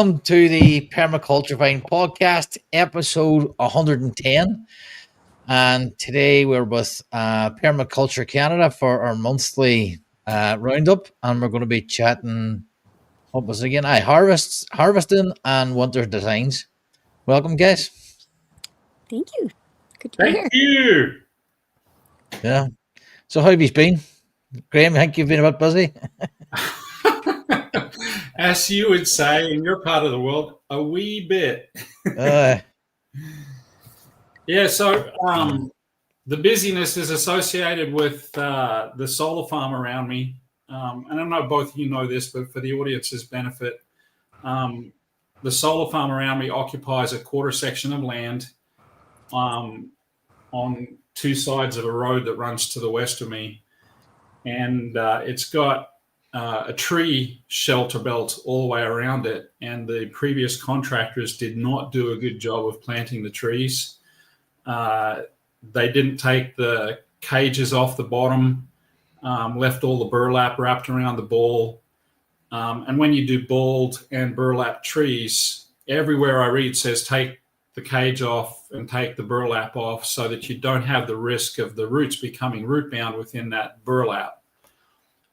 Welcome to the Permaculture Vine Podcast, episode 110. And today we're with Permaculture Canada for our monthly roundup. And we're going to be chatting, what was it again? Harvesting and winter designs. Welcome, guys. Thank you. Good to be here. Thank you. Yeah. So how have you been? Graham, I think you've been a bit busy. As you would say in your part of the world, a wee bit. Yeah, so the busyness is associated with the solar farm around me. And I know both of you know this, but for the audience's benefit, the solar farm around me occupies a quarter section of land on two sides of a road that runs to the west of me. And it's got a tree shelter belt all the way around it, and the previous contractors did not do a good job of planting the trees. They didn't take the cages off the bottom, left all the burlap wrapped around the ball. And when you do balled and burlap trees, everywhere I read says take the cage off and take the burlap off so that you don't have the risk of the roots becoming root bound within that burlap.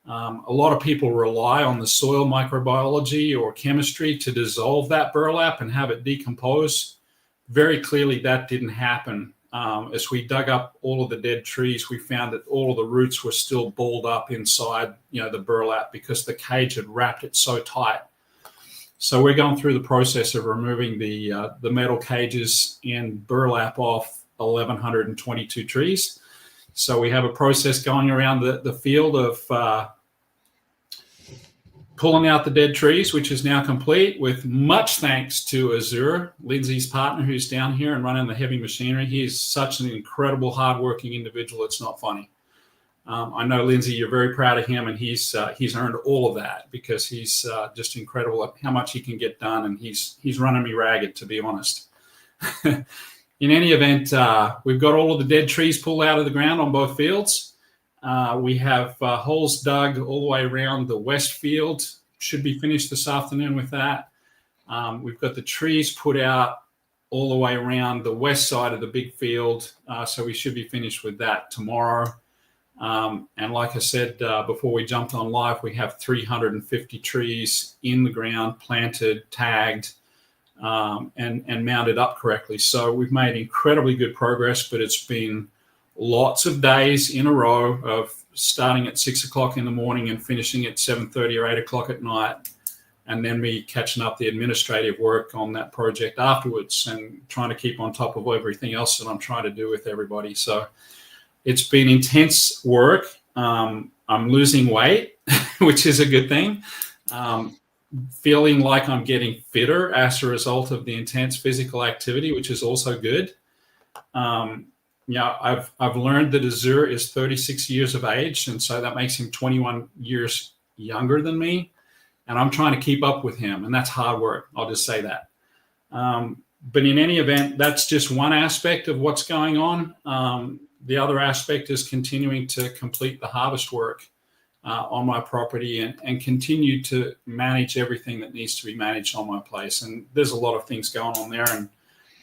A lot of people rely on the soil microbiology or chemistry to dissolve that burlap and have it decompose. Very clearly, that didn't happen. As we dug up all of the dead trees, we found that all of the roots were still balled up inside, the burlap because the cage had wrapped it so tight. So we're going through the process of removing the metal cages and burlap off 1,122 trees. So we have a process going around the field of pulling out the dead trees, which is now complete, with much thanks to Azure, Lindsay's partner, who's down here and running the heavy machinery. He's such an incredible, hardworking individual. It's not funny. I know, Lindsay, you're very proud of him, and he's earned all of that because he's just incredible at how much he can get done, and he's running me ragged, to be honest. In any event, we've got all of the dead trees pulled out of the ground on both fields. We have holes dug all the way around the west field. Should be finished this afternoon with that. We've got the trees put out all the way around the west side of the big field. So we should be finished with that tomorrow. And like I said, before we jumped on live, we have 350 trees in the ground, planted, tagged, and mounted up correctly. So we've made incredibly good progress, but it's been lots of days in a row of starting at 6 o'clock in the morning and finishing at 7:30 or 8 o'clock at night, and then me catching up the administrative work on that project afterwards and trying to keep on top of everything else that I'm trying to do with everybody. So it's been intense work. I'm losing weight, which is a good thing. Feeling like I'm getting fitter as a result of the intense physical activity, which is also good. I've learned that Azure is 36 years of age, and so that makes him 21 years younger than me, and I'm trying to keep up with him, and that's hard work. I'll just say that. But in any event, that's just one aspect of what's going on. The other aspect is continuing to complete the harvest work on my property and continue to manage everything that needs to be managed on my place. And there's a lot of things going on there, and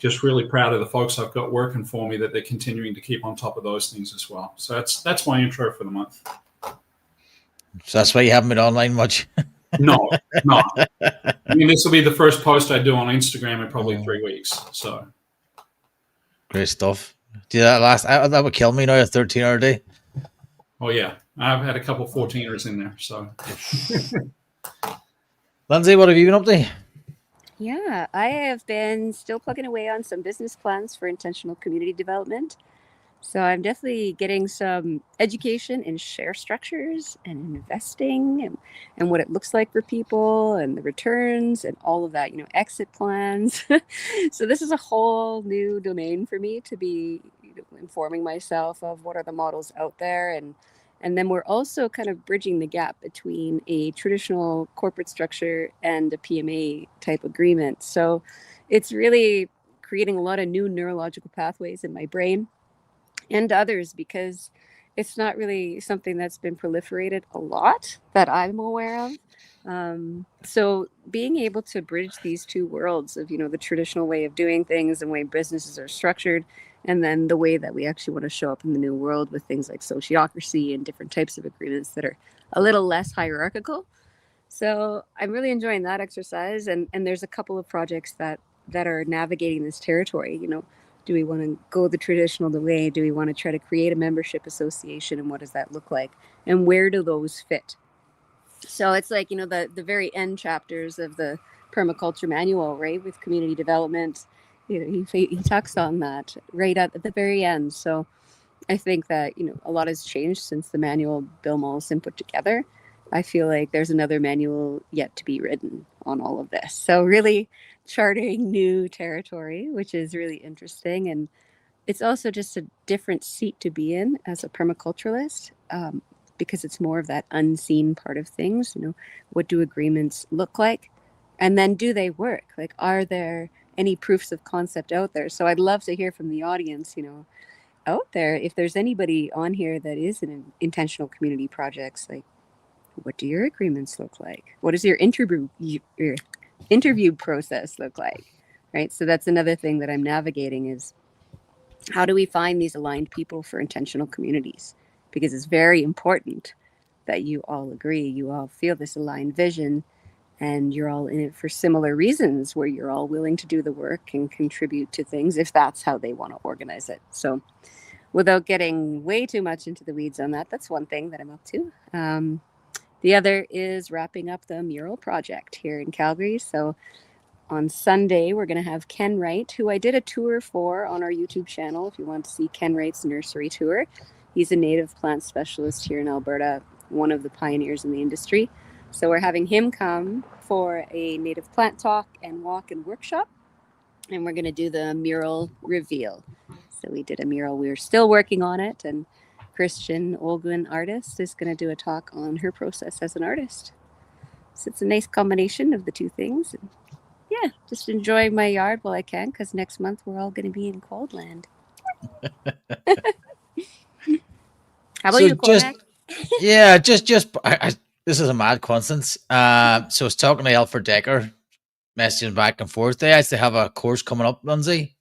just really proud of the folks I've got working for me that they're continuing to keep on top of those things as well. So that's my intro for the month. So that's why you haven't been online much. No. I mean, this will be the first post I do on Instagram in probably 3 weeks. So great stuff. Do that would kill me now, a 13-hour day. Oh yeah, I've had a couple 14ers in there. So Lindsay, what have you been up to? Yeah, I have been still plugging away on some business plans for intentional community development. So I'm definitely getting some education in share structures and investing and what it looks like for people and the returns and all of that, exit plans. So this is a whole new domain for me to be informing myself of what are the models out there. And then we're also kind of bridging the gap between a traditional corporate structure and a PMA type agreement. So it's really creating a lot of new neurological pathways in my brain and others, because it's not really something that's been proliferated a lot that I'm aware of. So being able to bridge these two worlds of, the traditional way of doing things and way businesses are structured, and then the way that we actually want to show up in the new world with things like sociocracy and different types of agreements that are a little less hierarchical. So I'm really enjoying that exercise. And there's a couple of projects that are navigating this territory. Do we want to go the traditional way? Do we want to try to create a membership association? And what does that look like? And where do those fit? So it's like, the very end chapters of the permaculture manual, right? With community development, he talks on that right at the very end. So I think that, a lot has changed since the manual Bill Mollison put together. I feel like there's another manual yet to be written on all of this. So really charting new territory, which is really interesting. And it's also just a different seat to be in as a permaculturalist, because it's more of that unseen part of things. What do agreements look like? And then do they work? Like, are there any proofs of concept out there? So I'd love to hear from the audience, out there, if there's anybody on here that is in intentional community projects, like, what do your agreements look like? What does your interview process look like? Right. So that's another thing that I'm navigating is, how do we find these aligned people for intentional communities? Because it's very important that you all agree, you all feel this aligned vision, and you're all in it for similar reasons, where you're all willing to do the work and contribute to things if that's how they want to organize it. So without getting way too much into the weeds on that, that's one thing that I'm up to. The other is wrapping up the mural project here in Calgary. So on Sunday, we're going to have Ken Wright, who I did a tour for on our YouTube channel. If you want to see Ken Wright's nursery tour, he's a native plant specialist here in Alberta, one of the pioneers in the industry. So we're having him come for a native plant talk and walk and workshop. And we're going to do the mural reveal. So we did a mural. We're still working on it. And Christian Olguin, artist, is going to do a talk on her process as an artist. So it's a nice combination of the two things. And yeah, just enjoying my yard while I can, because next month we're all going to be in cold land. How about you, Cormac? This is a mad coincidence. So I was talking to Alfred Decker, messaging back and forth. They actually have a course coming up, Lindsay,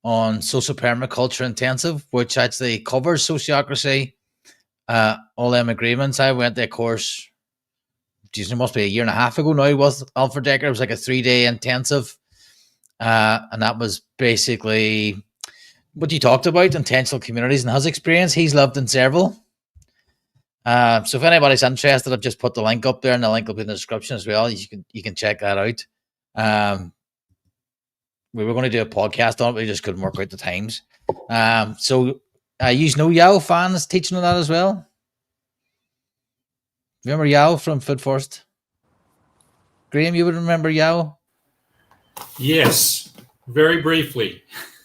on social permaculture intensive, which actually covers sociocracy, all them agreements. I went to a course, it must be a year and a half ago now, with Alfred Decker. It was like a 3-day intensive. And that was basically what you talked about, intentional communities and his experience. He's lived in several. So if anybody's interested, I've just put the link up there, and the link will be in the description as well. You can check that out. We were going to do a podcast on it, but we just couldn't work out the times. So you know Yao Fan is teaching on that as well. Remember Yao from Food First? Graham, you would remember Yao? Yes, very briefly.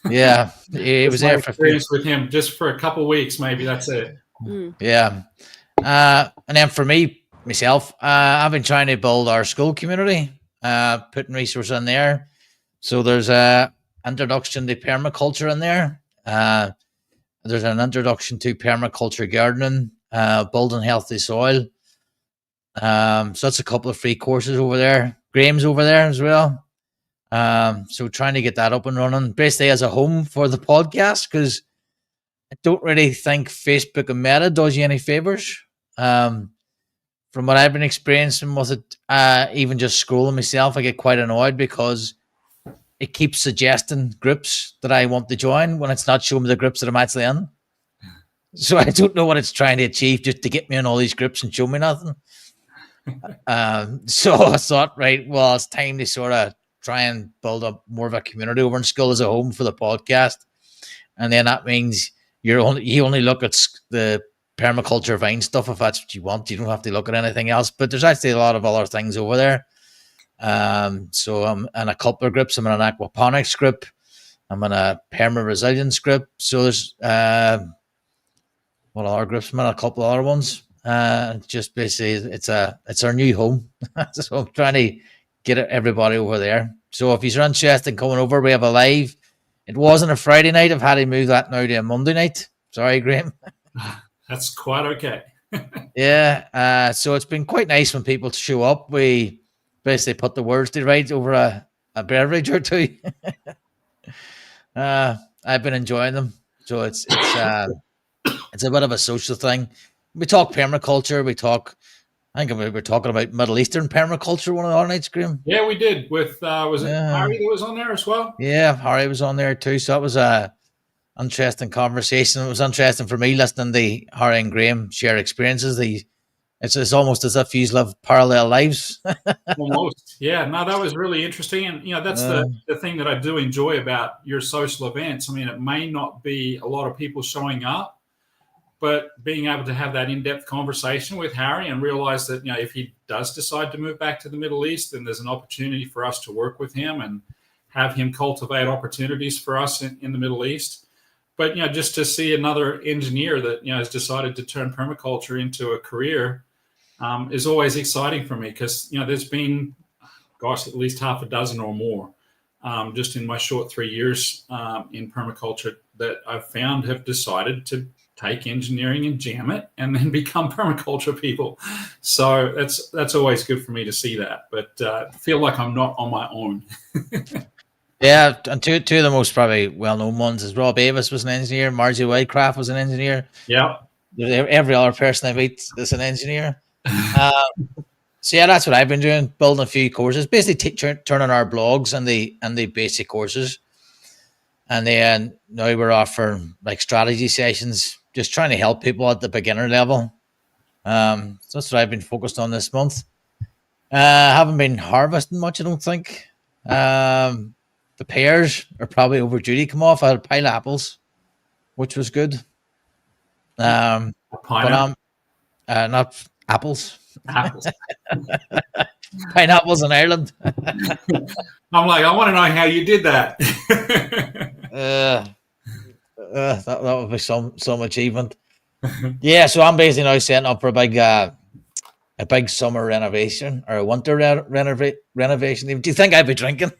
Yeah, he was there for experience with him just for a couple of weeks, maybe. That's it. Yeah. And then for myself, I've been trying to build our school community, putting resources in there. So there's a introduction to permaculture in there. There's an introduction to permaculture gardening, building healthy soil. So that's a couple of free courses over there. Graham's over there as well. So trying to get that up and running, basically as a home for the podcast, because I don't really think Facebook and Meta does you any favors. From what I've been experiencing with it, even just scrolling myself, I get quite annoyed because it keeps suggesting groups that I want to join when it's not showing me the groups that I'm actually in. So I don't know what it's trying to achieve, just to get me in all these groups and show me nothing. So I thought, right, well, it's time to sort of try and build up more of a community over in school as a home for the podcast. And then that means you only look at the permaculture vine stuff if that's what you want. You don't have to look at anything else. But there's actually a lot of other things over there. So I'm in a couple of groups. I'm in an aquaponics group. I'm in a perma resilience group. So there's what other groups? I'm in a couple of other ones. Just basically, it's our new home. So I'm trying to get everybody over there. So if you're interested in coming over, we have a live. It wasn't a Friday night. I've had to move that now to a Monday night. Sorry, Graham. That's quite okay. Yeah. So it's been quite nice when people show up. We basically put the words to right over a beverage or two. I've been enjoying them. So it's a bit of a social thing. We talk permaculture. I think we were talking about Middle Eastern permaculture one of our nights, Graham. Yeah, we did with was it Yeah. Harry that was on there as well? Yeah, Harry was on there too. So that was a interesting conversation. It was interesting for me listening to Harry and Graham share experiences. It's almost as if you live parallel lives. Almost. Yeah. No, that was really interesting. And, that's the thing that I do enjoy about your social events. I mean, it may not be a lot of people showing up, but being able to have that in-depth conversation with Harry and realize that, if he does decide to move back to the Middle East, then there's an opportunity for us to work with him and have him cultivate opportunities for us in the Middle East. But, just to see another engineer that, has decided to turn permaculture into a career is always exciting for me because, there's been, at least half a dozen or more just in my short 3 years in permaculture that I've found have decided to take engineering and jam it and then become permaculture people. So that's always good for me to see that, but feel like I'm not on my own. Yeah, and two of the most probably well-known ones is Rob Avis was an engineer, Margie Whitecraft was an engineer. Yeah. Every other person I meet is an engineer. So yeah, that's what I've been doing, building a few courses, basically turning our blogs and the basic courses. And then now we're offering like strategy sessions, just trying to help people at the beginner level. So that's what I've been focused on this month. Haven't been harvesting much, I don't think. The pears are probably overdue to come off. I had a pile of apples, which was good. But not apples. Apples. Pineapples in Ireland. I'm like, I want to know how you did that. That would be some achievement. Yeah, so I'm basically now setting up for a big summer renovation or a winter renovation. Do you think I'd be drinking?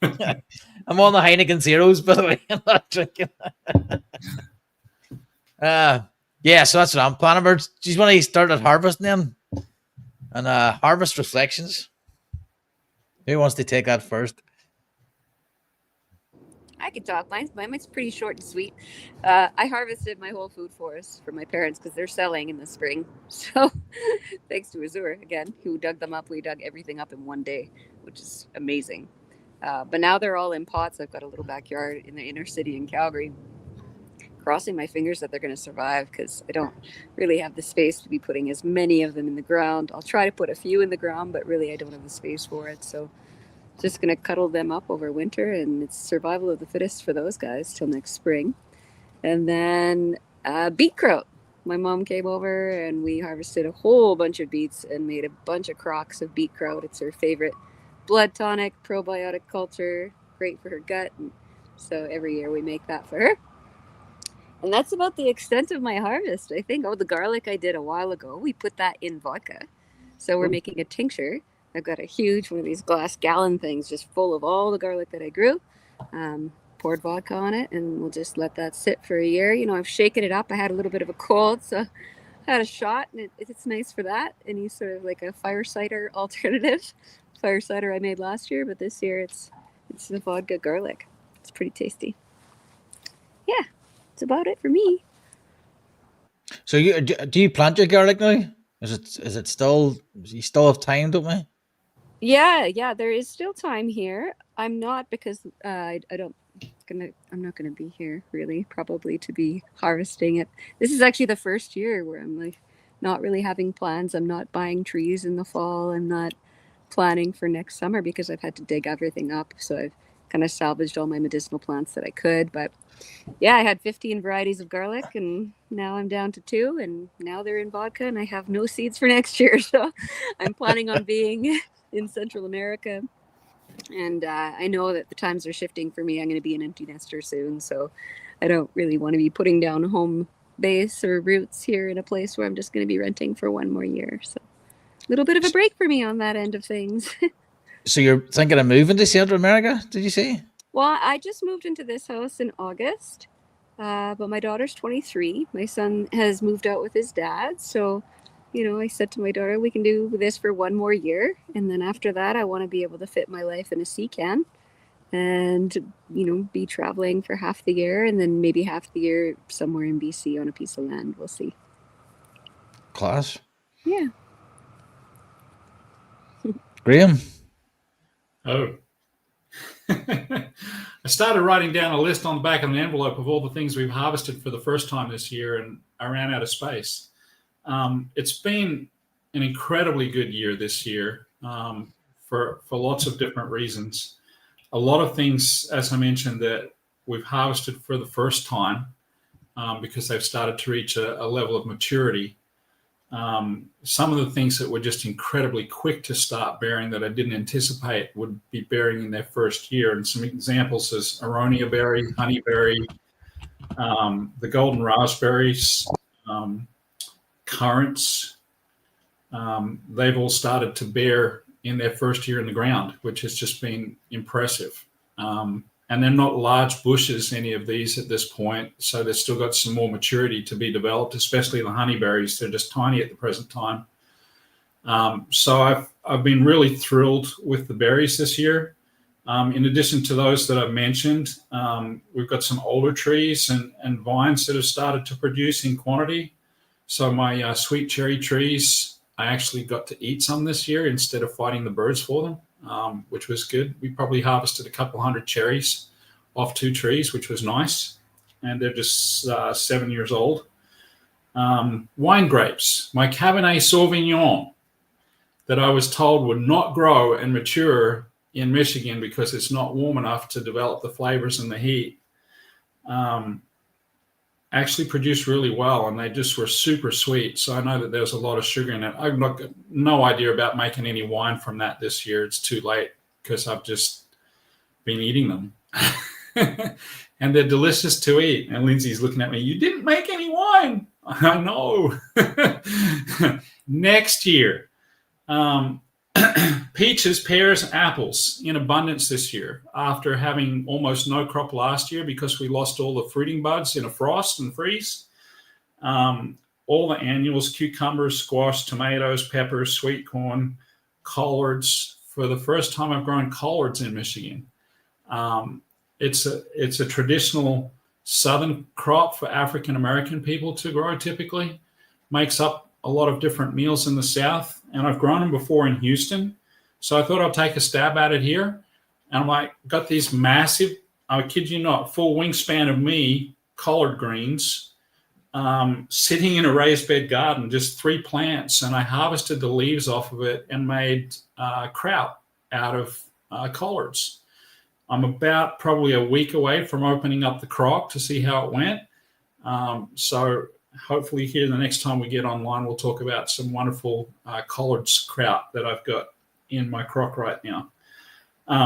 I'm on the Heineken Zeros, by the way. I'm not drinking. Yeah, so that's what I'm planning for. Do you want to start at harvesting then? And harvest reflections. Who wants to take that first? I could talk. Mine's pretty short and sweet. I harvested my whole food forest for my parents because they're selling in the spring. So thanks to Azure, again, who dug them up. We dug everything up in one day, which is amazing. But now they're all in pots. I've got a little backyard in the inner city in Calgary. Crossing my fingers that they're going to survive because I don't really have the space to be putting as many of them in the ground. I'll try to put a few in the ground, but really I don't have the space for it. So just going to cuddle them up over winter, and it's survival of the fittest for those guys till next spring. And then beet kraut. My mom came over and we harvested a whole bunch of beets and made a bunch of crocks of beet kraut. It's her favorite blood tonic, probiotic culture, great for her gut. And so every year we make that for her. And that's about the extent of my harvest, I think. Oh, the garlic I did a while ago, we put that in vodka. So we're making a tincture. I've got a huge one of these glass gallon things just full of all the garlic that I grew. Poured vodka on it, and we'll just let that sit for a year. I've shaken it up. I had a little bit of a cold, so I had a shot, and it's nice for that. Any sort of like a fire cider alternative. Fire cider I made last year, but this year it's the vodka garlic. It's pretty tasty. Yeah. That's about it for me. So do you plant your garlic now? Is it still? You still have time, don't we? Yeah. There is still time here. I'm not because I'm not gonna be here really. Probably to be harvesting it. This is actually the first year where I'm like not really having plans. I'm not buying trees in the fall. I'm not planning for next summer because I've had to dig everything up. So I've kind of salvaged all my medicinal plants that I could, but. Yeah, I had 15 varieties of garlic, and now I'm down to 2, and now they're in vodka, and I have no seeds for next year. So I'm planning on being in Central America, and I know that the times are shifting for me. I'm going to be an empty nester soon, so I don't really want to be putting down home base or roots here in a place where I'm just going to be renting for one more year. So a little bit of a break for me on that end of things. So you're thinking of moving to Central America, did you say? Well, I just moved into this house in August. But my daughter's 23. My son has moved out with his dad. So, I said to my daughter, we can do this for 1 more year. And then after that, I want to be able to fit my life in a sea can and, be traveling for half the year and then maybe half the year somewhere in BC on a piece of land. We'll see. Class. Yeah. Graham? Oh. I started writing down a list on the back of an envelope of all the things we've harvested for the first time this year, and I ran out of space. It's been an incredibly good year this year for lots of different reasons. A lot of things, as I mentioned, that we've harvested for the first time because they've started to reach a level of maturity. Some of the things that were just incredibly quick to start bearing that I didn't anticipate would be bearing in their first year. And some examples is aronia berry, honeyberry, the golden raspberries, currants. They've all started to bear in their first year in the ground, which has just been impressive. And they're not large bushes, any of these at this point. So they've still got some more maturity to be developed, especially the honeyberries. They're just tiny at the present time. So I've been really thrilled with the berries this year. In addition to those that I've mentioned, we've got some older trees and vines that have started to produce in quantity. So my sweet cherry trees, I actually got to eat some this year instead of fighting the birds for them, which was good. We probably harvested a couple hundred cherries off 2 trees, which was nice. And they're just 7 years old. Wine grapes, my Cabernet Sauvignon that I was told would not grow and mature in Michigan because it's not warm enough to develop the flavors and the heat, actually produced really well, and they just were super sweet. So I know that there's a lot of sugar in it. I've no idea about making any wine from that this year. It's too late because I've just been eating them. And they're delicious to eat. And Lindsay's looking at me, you didn't make any wine. I know. Next year, peaches, pears, apples in abundance this year after having almost no crop last year because we lost all the fruiting buds in a frost and freeze. All the annuals, cucumbers, squash, tomatoes, peppers, sweet corn, collards. For the first time I've grown collards in Michigan. It's a traditional southern crop for African American people to grow typically. Makes up a lot of different meals in the South, and I've grown them before in Houston. So I thought I'll take a stab at it here. And I'm like, got these massive, I kid you not, full wingspan of me, collard greens, sitting in a raised bed garden, just 3 plants. And I harvested the leaves off of it and made kraut out of collards. I'm about probably a week away from opening up the crock to see how it went. So hopefully here the next time we get online, we'll talk about some wonderful collards kraut that I've got in my crock right now.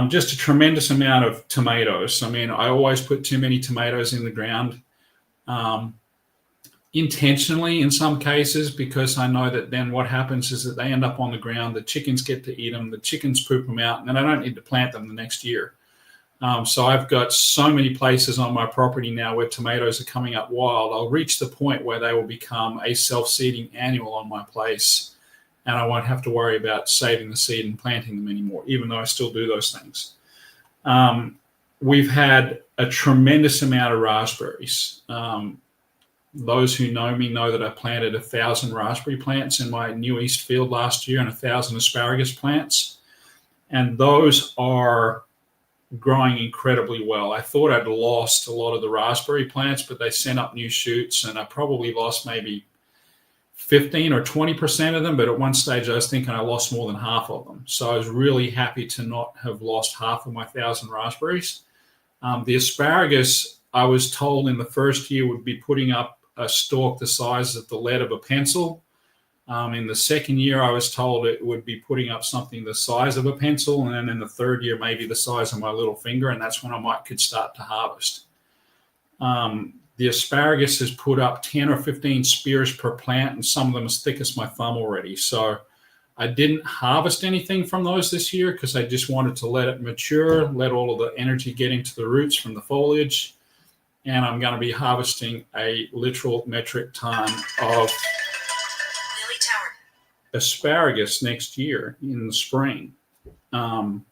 Just a tremendous amount of tomatoes. I mean, I always put too many tomatoes in the ground intentionally in some cases because I know that then what happens is that they end up on the ground, the chickens get to eat them, the chickens poop them out, and then I don't need to plant them the next year. So I've got so many places on my property now where tomatoes are coming up wild. I'll reach the point where they will become a self-seeding annual on my place, and I won't have to worry about saving the seed and planting them anymore, even though I still do those things. We've had a tremendous amount of raspberries. Those who know me know that I planted 1,000 raspberry plants in my New East field last year and 1,000 asparagus plants, and those are growing incredibly well. I thought I'd lost a lot of the raspberry plants, but they sent up new shoots, and I probably lost maybe 15 or 20% of them, but at one stage I was thinking I lost more than half of them. So I was really happy to not have lost half of my 1,000 raspberries. The asparagus, I was told in the first year would be putting up a stalk the size of the lead of a pencil. In the second year, I was told it would be putting up something the size of a pencil. And then in the third year, maybe the size of my little finger. And that's when could start to harvest. The asparagus has put up 10 or 15 spears per plant, and some of them as thick as my thumb already. So I didn't harvest anything from those this year because I just wanted to let it mature, let all of the energy get into the roots from the foliage. and I'm going to be harvesting a literal metric ton of asparagus next year in the spring. And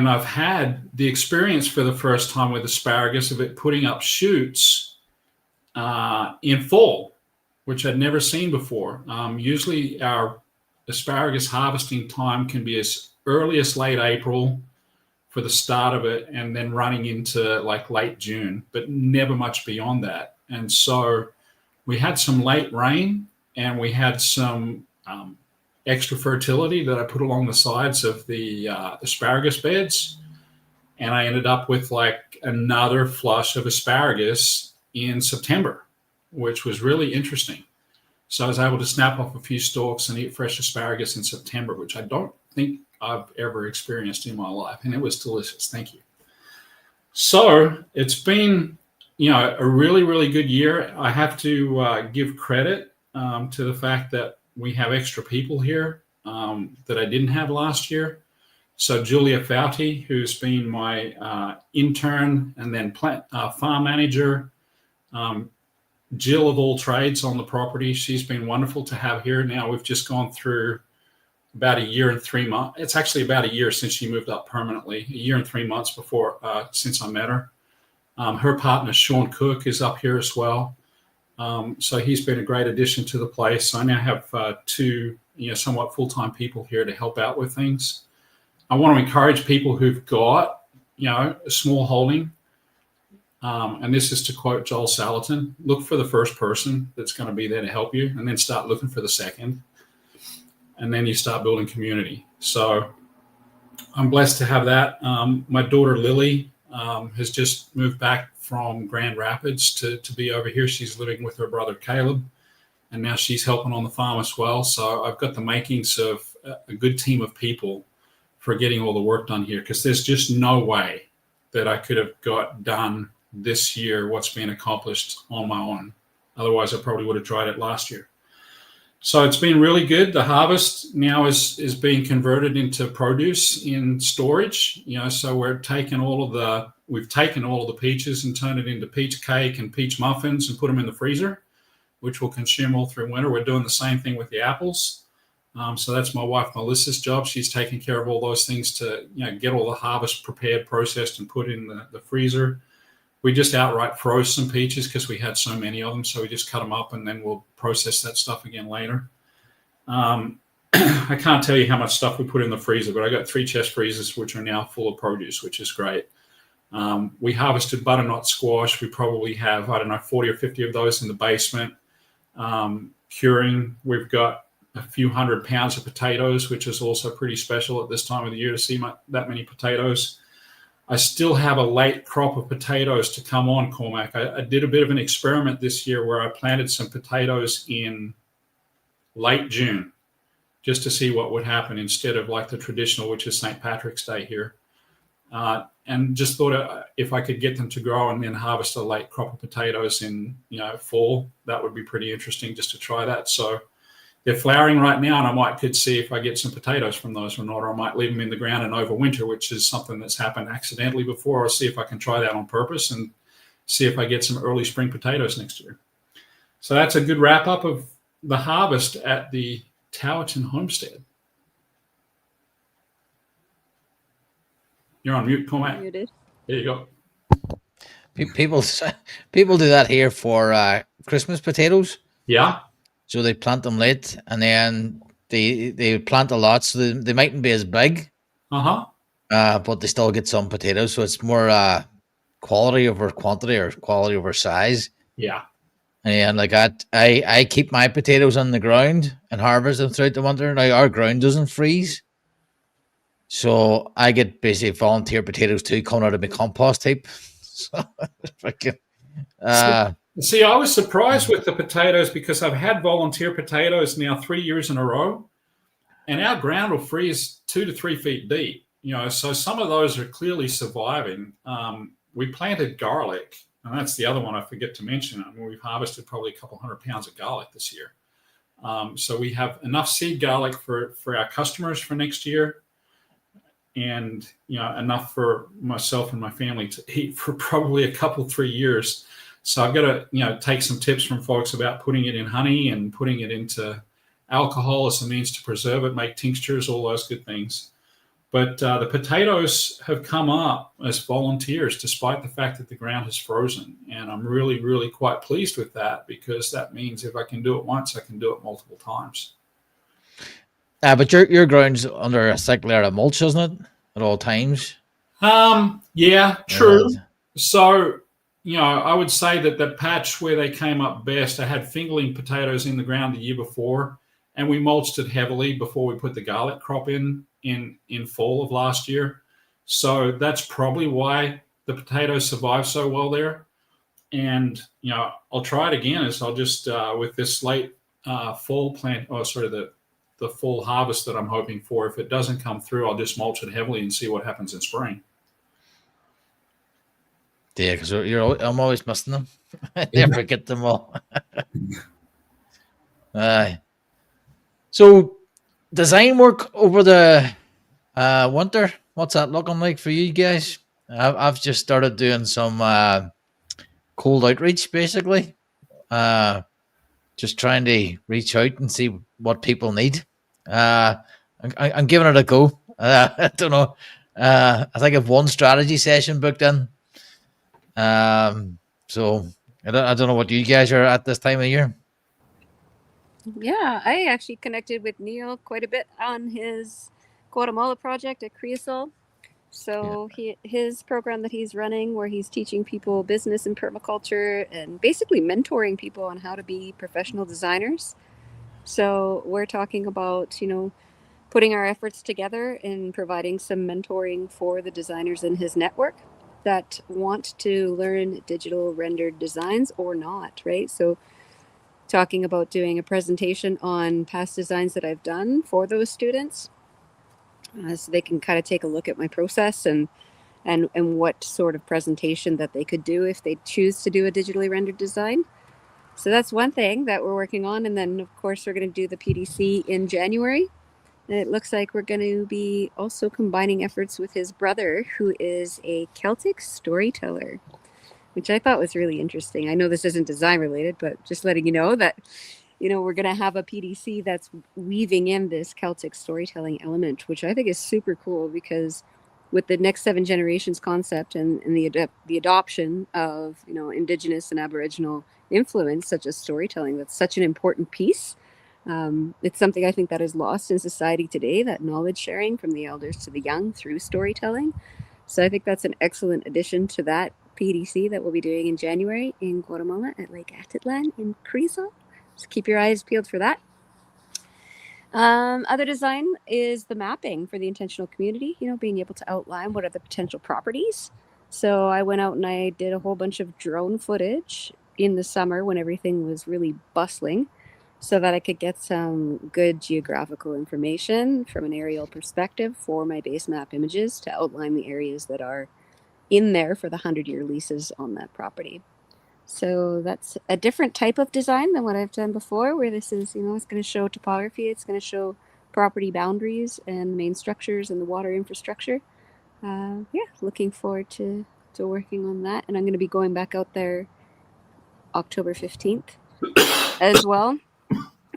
I've had the experience for the first time with asparagus of it putting up shoots in fall, which I'd never seen before. Usually our asparagus harvesting time can be as early as late April for the start of it, and then running into like late June, but never much beyond that. And so we had some late rain, and we had some extra fertility that I put along the sides of the asparagus beds. And I ended up with like another flush of asparagus in September, which was really interesting. So I was able to snap off a few stalks and eat fresh asparagus in September, which I don't think I've ever experienced in my life. And it was delicious. Thank you. So it's been, a really, really good year. I have to give credit to the fact that we have extra people here that I didn't have last year. So Julia Fouty, who's been my intern and then farm manager, Jill of all trades on the property. She's been wonderful to have here. Now we've just gone through about a year and 3 months. It's actually about a year since she moved up permanently, a year and 3 months since I met her. Her partner, Sean Cook, is up here as well. So he's been a great addition to the place. So I now have two, somewhat full-time people here to help out with things. I want to encourage people who've got, a small holding. And this is to quote Joel Salatin, look for the first person that's going to be there to help you, and then start looking for the second. And then you start building community. So I'm blessed to have that. My daughter, Lily, has just moved back from Grand Rapids to be over here. She's living with her brother, Caleb, and now she's helping on the farm as well. So I've got the makings of a good team of people for getting all the work done here, because there's just no way that I could have got done this year what's been accomplished on my own. Otherwise, I probably would have tried it last year. So it's been really good. The harvest now is being converted into produce in storage. So we've taken all of the peaches and turned it into peach cake and peach muffins and put them in the freezer, which will consume all through winter. We're doing the same thing with the apples. So that's my wife Melissa's job. She's taking care of all those things to get all the harvest prepared, processed, and put in the freezer. We just outright froze some peaches because we had so many of them. So we just cut them up and then we'll process that stuff again later. I can't tell you how much stuff we put in the freezer, but I got 3 chest freezers, which are now full of produce, which is great. We harvested butternut squash. We probably have, 40 or 50 of those in the basement. Curing, we've got a few 100 pounds of potatoes, which is also pretty special at this time of the year to see that many potatoes. I still have a late crop of potatoes to come on, Cormac. I did a bit of an experiment this year where I planted some potatoes in late June just to see what would happen instead of like the traditional, which is St. Patrick's Day here. And just thought if I could get them to grow and then harvest a late crop of potatoes in fall, that would be pretty interesting just to try that. So they're flowering right now, and I could see if I get some potatoes from those or not, or I might leave them in the ground and overwinter, which is something that's happened accidentally before. I'll see if I can try that on purpose and see if I get some early spring potatoes next year. So that's a good wrap up of the harvest at the Towerton homestead. You're on mute, Cormac. Muted. There you go. People do that here for Christmas potatoes. Yeah. So they plant them late, and then they plant a lot, so they mightn't be as big. But they still get some potatoes. So it's more quality over quantity, or quality over size. Yeah. And like I keep my potatoes on the ground and harvest them throughout the winter. Now our ground doesn't freeze, so I get basically volunteer potatoes too coming out of my compost heap. So if I can, see, I was surprised with the potatoes because I've had volunteer potatoes now 3 years in a row, and our ground will freeze 2 to 3 feet deep. So some of those are clearly surviving. We planted garlic, and that's the other one I forget to mention. I mean, we've harvested probably a couple 100 pounds of garlic this year. So we have enough seed garlic for our customers for next year. and enough for myself and my family to eat for probably a couple 3 years. So I've got to take some tips from folks about putting it in honey and putting it into alcohol as a means to preserve it, make tinctures, all those good things. But the potatoes have come up as volunteers despite the fact that the ground is frozen. And I'm really, really quite pleased with that, because that means if I can do it once, I can do it multiple times. But your ground's under a thick layer of mulch, isn't it, at all times? Yeah, true. So, I would say that the patch where they came up best, I had fingerling potatoes in the ground the year before, and we mulched it heavily before we put the garlic crop in fall of last year. So that's probably why the potatoes survive so well there. And, I'll try it again. I'll just, with this late fall plant, the full harvest that I'm hoping for, if it doesn't come through, I'll just mulch it heavily and see what happens in spring. Yeah, because I'm always missing them. I never get them all. So, design work over the winter, what's that looking like for you guys? I've just started doing some cold outreach, basically. Just trying to reach out and see what people need. I'm giving it a go. I don't know. I think I've one strategy session booked in. So I don't know what you guys are at this time of year. Yeah, I actually connected with Neil quite a bit on his Guatemala project at Creosol. So his program that he's running, where he's teaching people business and permaculture and basically mentoring people on how to be professional designers. So we're talking about, putting our efforts together and providing some mentoring for the designers in his network that want to learn digital rendered designs or not, right? So talking about doing a presentation on past designs that I've done for those students, so they can kind of take a look at my process and what sort of presentation that they could do if they choose to do a digitally rendered design. So that's one thing that we're working on. And then, of course, we're going to do the PDC in January. And it looks like we're going to be also combining efforts with his brother, who is a Celtic storyteller, which I thought was really interesting. I know this isn't design related, but just letting you know that, we're going to have a PDC that's weaving in this Celtic storytelling element, which I think is super cool, because with the next 7 generations concept and the adoption of, Indigenous and Aboriginal influence, such as storytelling, that's such an important piece. It's something I think that is lost in society today, that knowledge sharing from the elders to the young through storytelling. So I think that's an excellent addition to that PDC that we'll be doing in January in Guatemala at Lake Atitlan in Creosol. So keep your eyes peeled for that. Other design is the mapping for the intentional community, being able to outline what are the potential properties. So I went out and I did a whole bunch of drone footage in the summer when everything was really bustling, so that I could get some good geographical information from an aerial perspective for my base map images to outline the areas that are in there for the 100-year leases on that property. So that's a different type of design than what I've done before, where this is, it's going to show topography, it's going to show property boundaries and main structures and the water infrastructure. Looking forward to working on that. And I'm going to be going back out there October 15th as well,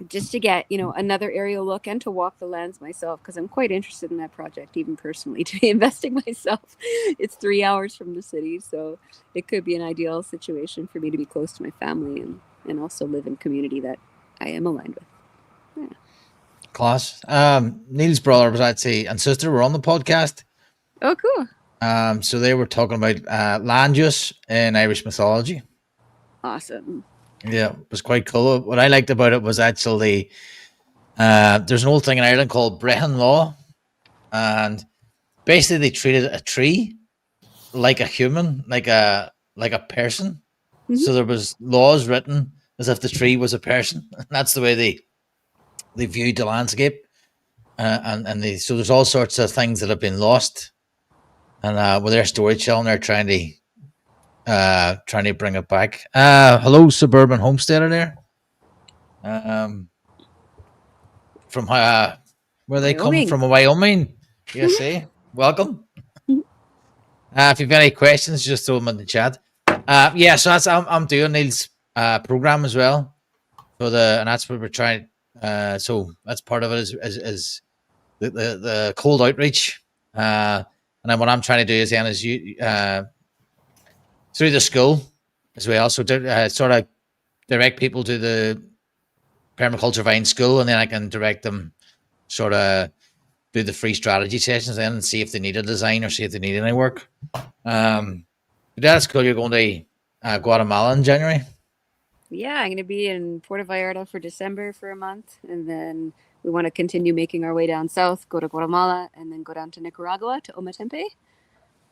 just to get, another aerial look and to walk the lands myself, because I'm quite interested in that project, even personally, to be investing myself. It's 3 hours from the city, so it could be an ideal situation for me to be close to my family and also live in a community that I am aligned with. Yeah. Class. Neil's brother was actually, and sister were on the podcast. Oh, cool. So they were talking about land use in Irish mythology. Awesome. Yeah, it was quite cool. What I liked about it was actually there's an old thing in Ireland called Brehon Law, and basically they treated a tree like a human, like a person. Mm-hmm. So there was laws written as if the tree was a person. And that's the way they viewed the landscape, so there's all sorts of things that have been lost, and with their storytelling, they're trying to bring it back. Hello, suburban homesteader there. From where they come from, Wyoming, USA. welcome. If you've any questions, just throw them in the chat. So I'm doing Neil's program as well and that's what we're trying. So that's part of it is the cold outreach. And then what I'm trying to do is through the school as well. So sort of direct people to the Permaculture Vine school, and then I can direct them sort of do the free strategy sessions then and see if they need a design or see if they need any work. That's cool. You're going to Guatemala in January. Yeah, I'm going to be in Puerto Vallarta for December for a month, and then we want to continue making our way down south, go to Guatemala, and then go down to Nicaragua to Ometempe.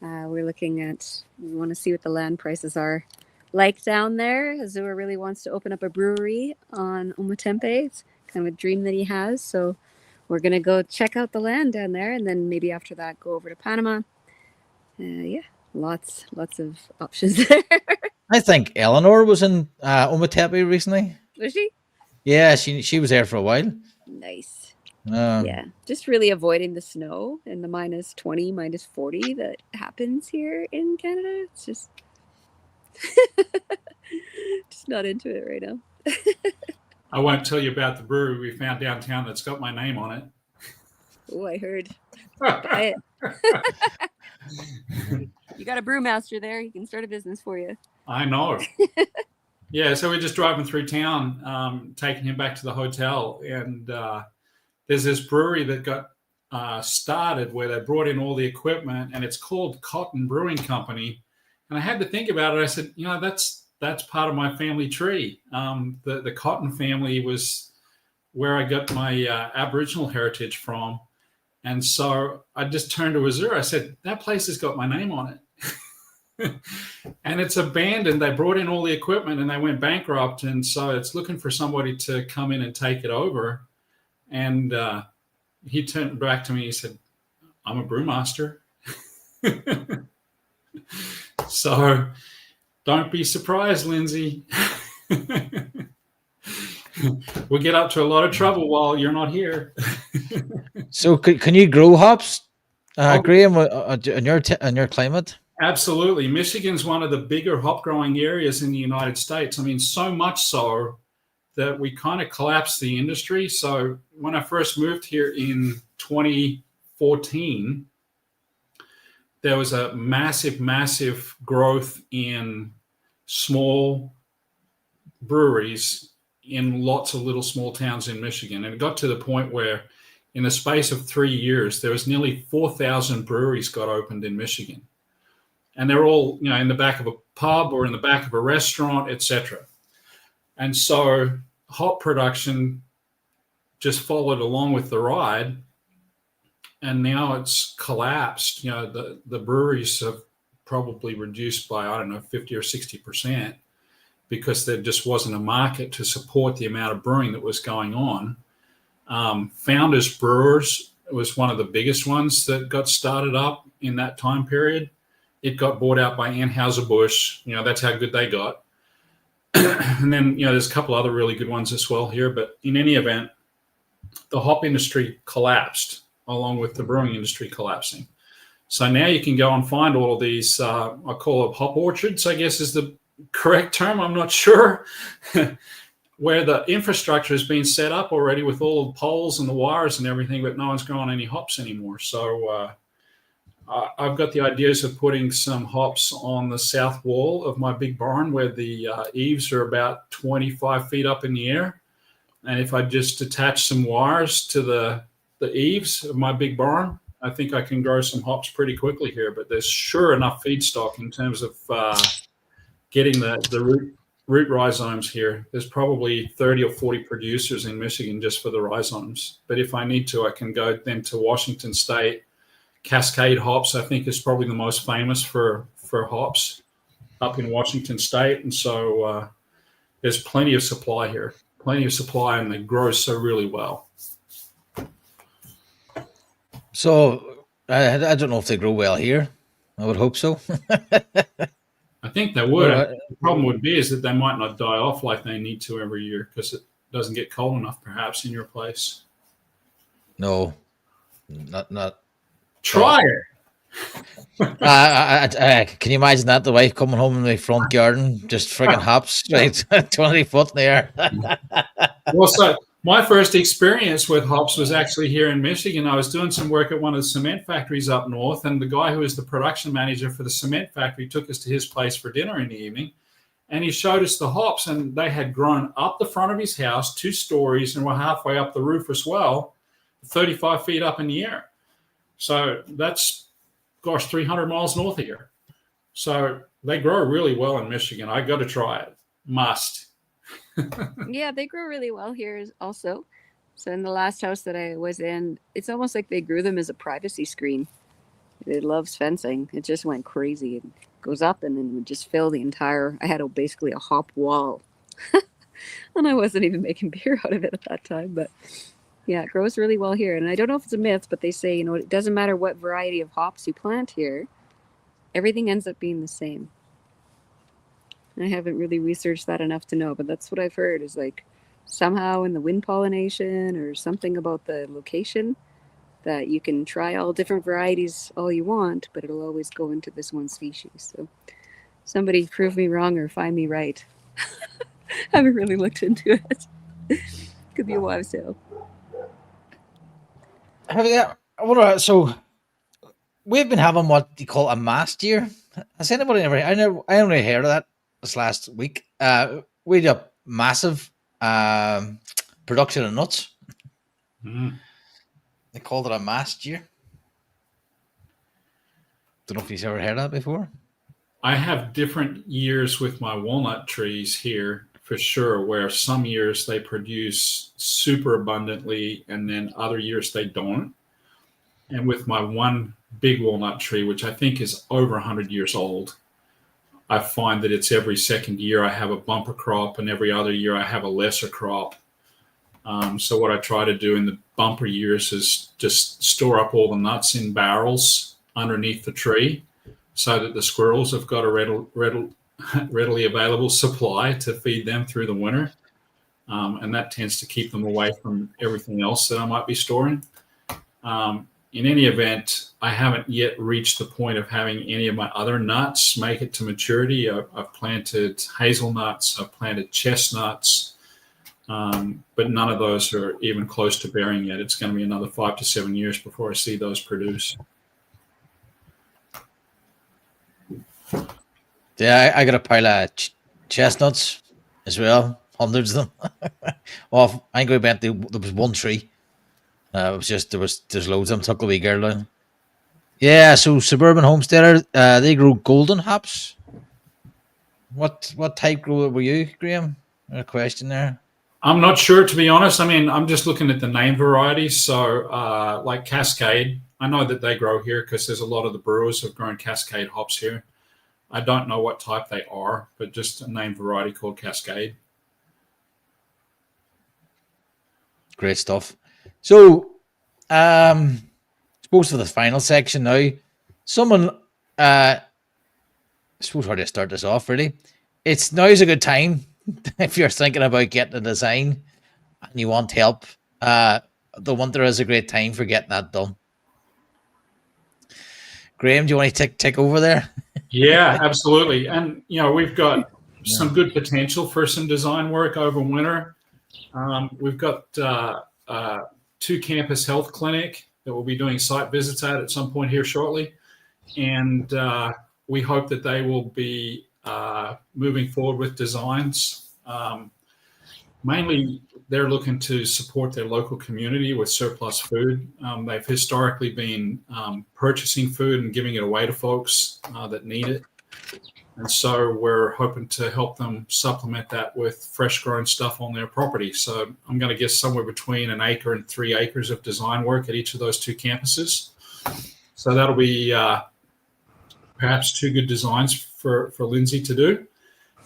We want to see what the land prices are like down there. Azur really wants to open up a brewery on Ometempe. It's kind of a dream that he has. So we're going to go check out the land down there, and then maybe after that, go over to Panama. Lots of options there. I think Eleanor was in Ometempe recently. Was she? Yeah, she was there for a while. Nice. Just really avoiding the snow and the minus 20, minus 40 that happens here in Canada. It's just not into it right now. I won't tell you about the brewery we found downtown that's got my name on it. Oh, I heard. You got a brewmaster there. He can start a business for you. I know. Yeah, so we're just driving through town, taking him back to the hotel, and there's this brewery that got started where they brought in all the equipment, and it's called Cotton Brewing Company. And I had to think about it. I said, that's part of my family tree. The Cotton family was where I got my Aboriginal heritage from. And so I just turned to Azur. I said, that place has got my name on it. And it's abandoned. They brought in all the equipment and they went bankrupt. And so it's looking for somebody to come in and take it over. And he turned back to me. He said, I'm a brewmaster. So don't be surprised, Lindsay. We'll get up to a lot of trouble while you're not here. So can you grow hops, Graham, in your climate? Absolutely. Michigan's one of the bigger hop growing areas in the United States. I mean, so much so that we kind of collapsed the industry. So when I first moved here in 2014, there was a massive growth in small breweries in lots of little small towns in Michigan. And it got to the point where in the space of 3 years, there was nearly 4,000 breweries got opened in Michigan. And they're all, in the back of a pub or in the back of a restaurant, etc. And so hop production just followed along with the ride. And now it's collapsed. The breweries have probably reduced by, 50 or 60%. Because there just wasn't a market to support the amount of brewing that was going on. Founders Brewers was one of the biggest ones that got started up in that time period. It got bought out by Anheuser-Busch. That's how good they got. And then, there's a couple other really good ones as well here. But in any event, the hop industry collapsed along with the brewing industry collapsing. So now you can go and find all of these, I call it hop orchards, I guess is the correct term, I'm not sure, where the infrastructure has been set up already with all the poles and the wires and everything, but no one's growing any hops anymore. So I've got the ideas of putting some hops on the south wall of my big barn where the eaves are about 25 feet up in the air. And if I just attach some wires to the eaves of my big barn, I think I can grow some hops pretty quickly here. But there's sure enough feedstock in terms of getting the root rhizomes here. There's probably 30 or 40 producers in Michigan just for the rhizomes. But if I need to, I can go then to Washington State. Cascade Hops, I think, is probably the most famous for hops up in Washington State. And so there's plenty of supply here, and they grow so really well. So I don't know if they grow well here. I would hope so. I think they would. The problem would be is that they might not die off like they need to every year because it doesn't get cold enough, perhaps, in your place. No, not. Try it. Can you imagine that? The wife coming home in the front garden, just frigging hops, right? 20 foot in the air. Well, so my first experience with hops was actually here in Michigan. I was doing some work at one of the cement factories up north, and the guy who was the production manager for the cement factory took us to his place for dinner in the evening, and he showed us the hops, and they had grown up the front of his house 2 stories and were halfway up the roof as well, 35 feet up in the air. So that's, 300 miles north of here. So they grow really well in Michigan. I got to try it. Must. Yeah, they grow really well here also. So in the last house that I was in, it's almost like they grew them as a privacy screen. It loves fencing. It just went crazy. It goes up and then would just fill the entire, I had basically a hop wall. And I wasn't even making beer out of it at that time, but yeah, it grows really well here. And I don't know if it's a myth, but they say, it doesn't matter what variety of hops you plant here, everything ends up being the same. I haven't really researched that enough to know, but that's what I've heard is like somehow in the wind pollination or something about the location that you can try all different varieties all you want, but it'll always go into this one species. So somebody prove me wrong or find me right. Haven't really looked into it. Could be a wives' tale. So we've been having what you call a mast year. Has anybody ever? I only heard of that this last week. We had a massive production of nuts. They called it a mast year. Don't know if you've ever heard of that before. I have different years with my walnut trees here for sure, where some years they produce super abundantly and then other years they don't. And with my one big walnut tree, which I think is over 100 years old, I find that it's every second year I have a bumper crop and every other year I have a lesser crop. So what I try to do in the bumper years is just store up all the nuts in barrels underneath the tree so that the squirrels have got a readily available supply to feed them through the winter. And that tends to keep them away from everything else that I might be storing. In any event, I haven't yet reached the point of having any of my other nuts make it to maturity. I've planted hazelnuts, I've planted chestnuts, but none of those are even close to bearing yet. It's going to be another 5 to 7 years before I see those produce. Yeah, I got a pile of chestnuts as well, hundreds of them. Well, I ain't going to bet there was one tree. It was just there's loads of them. Took a wee girl down. Yeah, so suburban homesteader, they grow golden hops. What type grower were you, Graham? A question there. I'm not sure, to be honest. I mean, I'm just looking at the name varieties. So, like Cascade, I know that they grow here because there's a lot of the brewers have grown Cascade hops here. I don't know what type they are, but just a name variety called Cascade. Great stuff. So, suppose for the final section now, I suppose how to start this off, really. Now's a good time if you're thinking about getting a design and you want help. The winter is a great time for getting that done. Graham, do you want to take over there? Yeah, absolutely. And, we've got some good potential for some design work over winter. We've got 2 campus health clinic that we'll be doing site visits at some point here shortly. And we hope that they will be moving forward with designs. Mainly, they're looking to support their local community with surplus food. They've historically been purchasing food and giving it away to folks that need it. And so we're hoping to help them supplement that with fresh grown stuff on their property. So I'm going to guess somewhere between 1 acre and 3 acres of design work at each of those 2 campuses. So that'll be perhaps 2 good designs for Lindsay to do.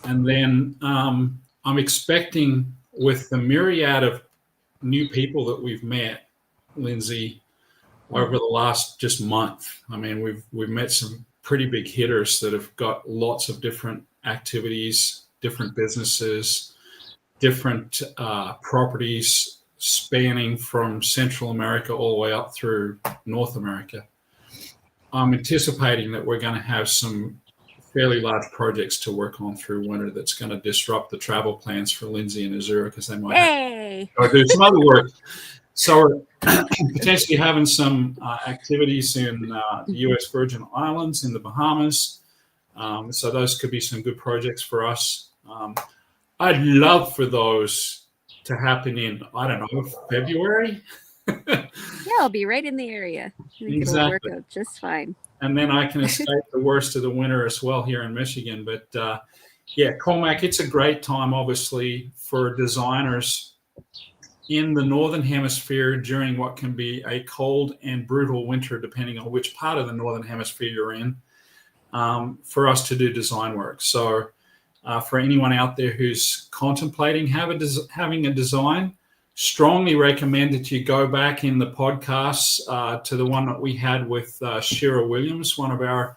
And then I'm expecting, with the myriad of new people that we've met, Lindsay, over the last just month. I mean, we've met some pretty big hitters that have got lots of different activities, different businesses, different properties spanning from Central America all the way up through North America. I'm anticipating that we're going to have some fairly large projects to work on through winter that's going to disrupt the travel plans for Lindsay and Azura because they might have to do some other work. So we're potentially having some activities in the U.S. Virgin Islands, in the Bahamas. So those could be some good projects for us. I'd love for those to happen in, I don't know, February. Yeah, I'll be right in the area. I think it'll work out just fine. And then I can escape the worst of the winter as well here in Michigan. But yeah, Cormac, it's a great time, obviously, for designers in the Northern Hemisphere during what can be a cold and brutal winter, depending on which part of the Northern Hemisphere you're in, for us to do design work. So for anyone out there who's contemplating having a design, strongly recommend that you go back in the podcasts to the one that we had with Shira Williams, one of our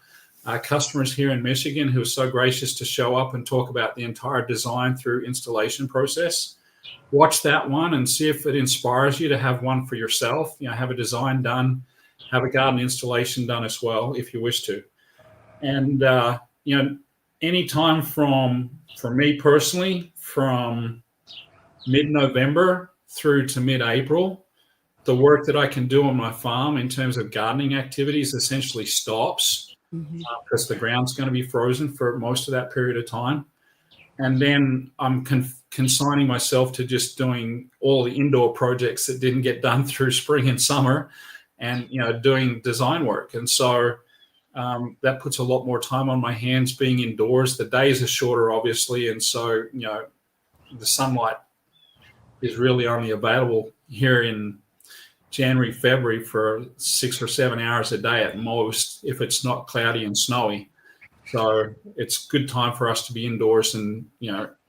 customers here in Michigan, who was so gracious to show up and talk about the entire design through installation process. Watch that one and see if it inspires you to have one for yourself. Have a design done, have a garden installation done as well, if you wish to. And anytime for me personally, from mid-November through to mid-April, the work that I can do on my farm in terms of gardening activities essentially stops because the ground's going to be frozen for most of that period of time. And then I'm consigning myself to just doing all the indoor projects that didn't get done through spring and summer and, doing design work. And so that puts a lot more time on my hands being indoors. The days are shorter, obviously. And so, the sunlight is really only available here in January, February for 6 or 7 hours a day at most, if it's not cloudy and snowy. So it's a good time for us to be indoors and,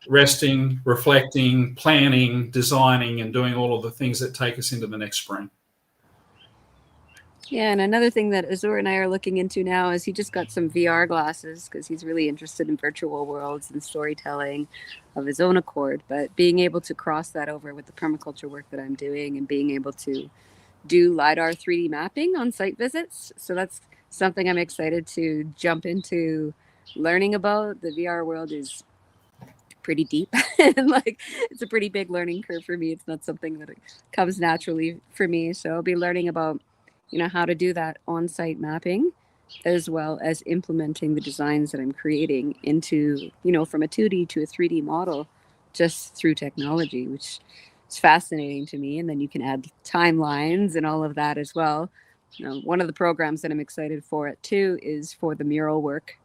resting, reflecting, planning, designing, and doing all of the things that take us into the next spring. Yeah, and another thing that Azur and I are looking into now is he just got some VR glasses because he's really interested in virtual worlds and storytelling of his own accord. But being able to cross that over with the permaculture work that I'm doing and being able to do LiDAR 3D mapping on site visits. So that's something I'm excited to jump into learning about. The VR world is pretty deep and it's a pretty big learning curve for me. It's not something that comes naturally for me. So I'll be learning about how to do that on-site mapping, as well as implementing the designs that I'm creating into, from a 2D to a 3D model, just through technology, which is fascinating to me. And then you can add timelines and all of that as well. One of the programs that I'm excited for it too is for the mural work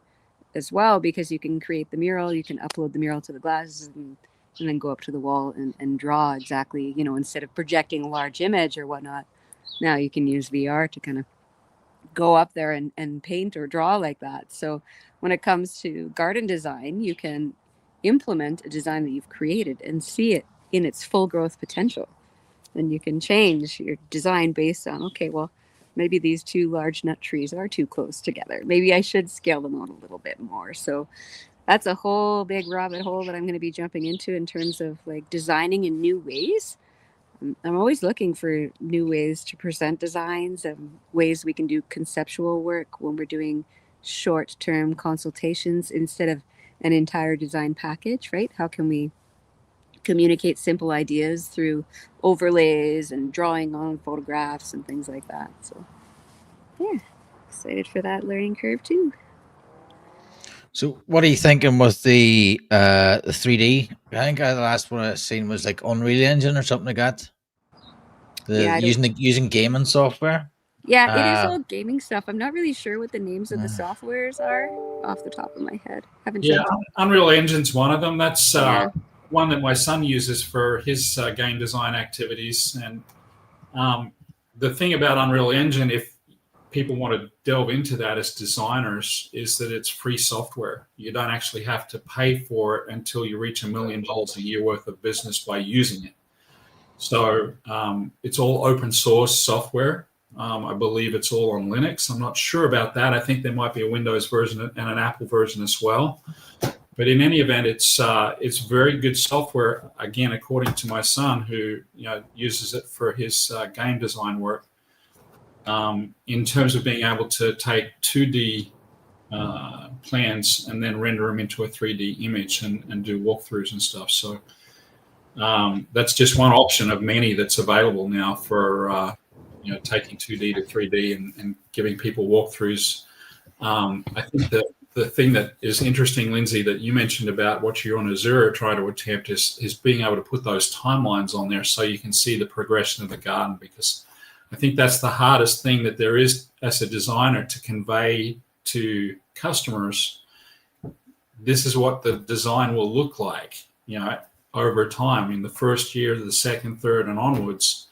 as well, because you can create the mural, you can upload the mural to the glasses and then go up to the wall and draw exactly, instead of projecting a large image or whatnot. Now you can use VR to kind of go up there and paint or draw like that. So when it comes to garden design, you can implement a design that you've created and see it in its full growth potential. Then you can change your design based on, okay, well, maybe these two large nut trees are too close together. Maybe I should scale them out a little bit more. So that's a whole big rabbit hole that I'm going to be jumping into in terms of designing in new ways. I'm always looking for new ways to present designs and ways we can do conceptual work when we're doing short-term consultations instead of an entire design package, right? How can we communicate simple ideas through overlays and drawing on photographs and things like that? So, yeah, excited for that learning curve too. So what are you thinking with the 3D? I think the last one I seen was Unreal Engine or something like that. Using gaming software. Yeah, it is all gaming stuff. I'm not really sure what the names of the softwares are off the top of my head. Unreal Engine's one of them. That's one that my son uses for his game design activities. And the thing about Unreal Engine, if people want to delve into that as designers, is that it's free software. You don't actually have to pay for it until you reach $1 million a year worth of business by using it. So it's all open source software. I believe it's all on Linux. I'm not sure about that. I think there might be a Windows version and an Apple version as well. But in any event, it's very good software. Again, according to my son, who uses it for his game design work. in terms of being able to take 2D plans and then render them into a 3D image and do walkthroughs and stuff. So that's just one option of many that's available now for taking 2D to 3D and giving people walkthroughs. I think that the thing that is interesting, Lindsay, that you mentioned about what you on Azure try to attempt is being able to put those timelines on there so you can see the progression of the garden, because I think that's the hardest thing that there is as a designer to convey to customers. This is what the design will look like, over time in the first year, the second, third, and onwards.